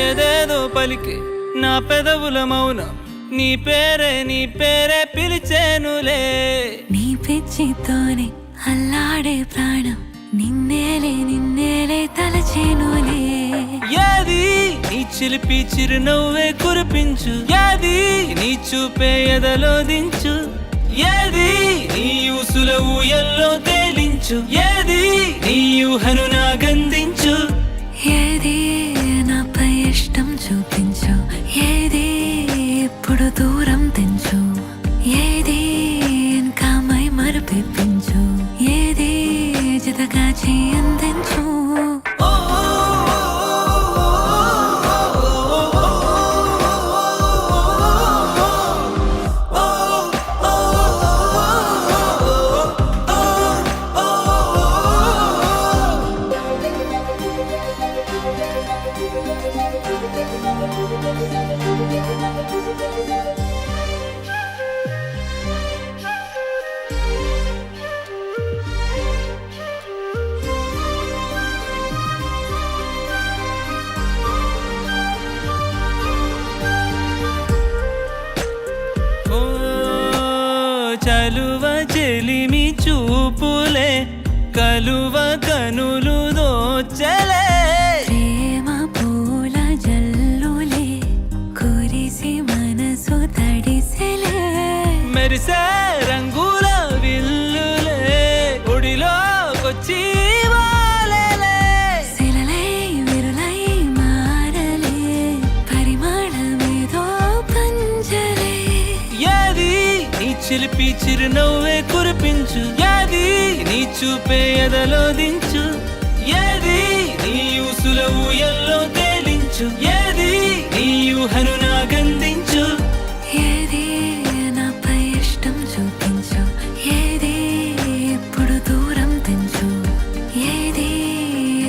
ఏదేదో పలికే నా పెదవుల మౌనం నీ పేరే పిలిచేనులే. నీ పిచ్చితోనే అల్లాడే ప్రాణం నిన్నేలే తలచేనులే. ఏది నీ చిలిపి చిరునవ్వే కురిపించు, ఏది నీ చూపే ఎదలో దించు, ఏది నీ ఊసుల ఊయల్లో తేలించు, ఏది నీ ఊహను నాగందించు, ఏది నాపై ఇష్టం చూపించు, ఏది ఇప్పుడు దూరం తెంచు, ఏది ఇంకా మై మరపించు, ఏది జతగా చేయందించు. చలువ చెలిమి చూపులే కలువ కనులు దోచలే. ప్రేమ పూల జల్లులే కురిసి మనసు తడిసెలే. మెరిసే రంగుల విల్లులే ఒడిలోకొచ్చి వాలేలే. శిలలై విరులై మారలే పరిమళమేదో పంజలే. ఏది నీ చిలిపి చిరునవ్వే కురిపించు, ఏది నీ చూపే ఎదలో దించు, ఏది నీ ఊసుల ఊయల్లో తేలించు, ఏది నీ ఊహను నాగందించు, ఏది నాపై ఇష్టం చూపించు, ఏది ఇప్పుడు దూరం తెంచు, ఏది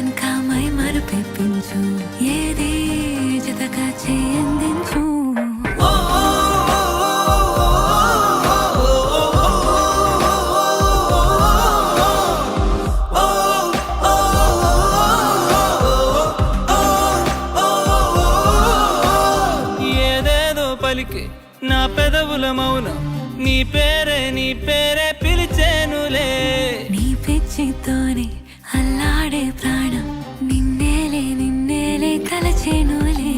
ఇంకా మై మరపించు, ఏది జతగా చేయందించు. పలికే నా పెదవుల మౌనం నీ పేరే పిలిచేనులే. నీ పిచ్చితోనే అల్లాడే ప్రాణం నిన్నేలే తలచేనులే.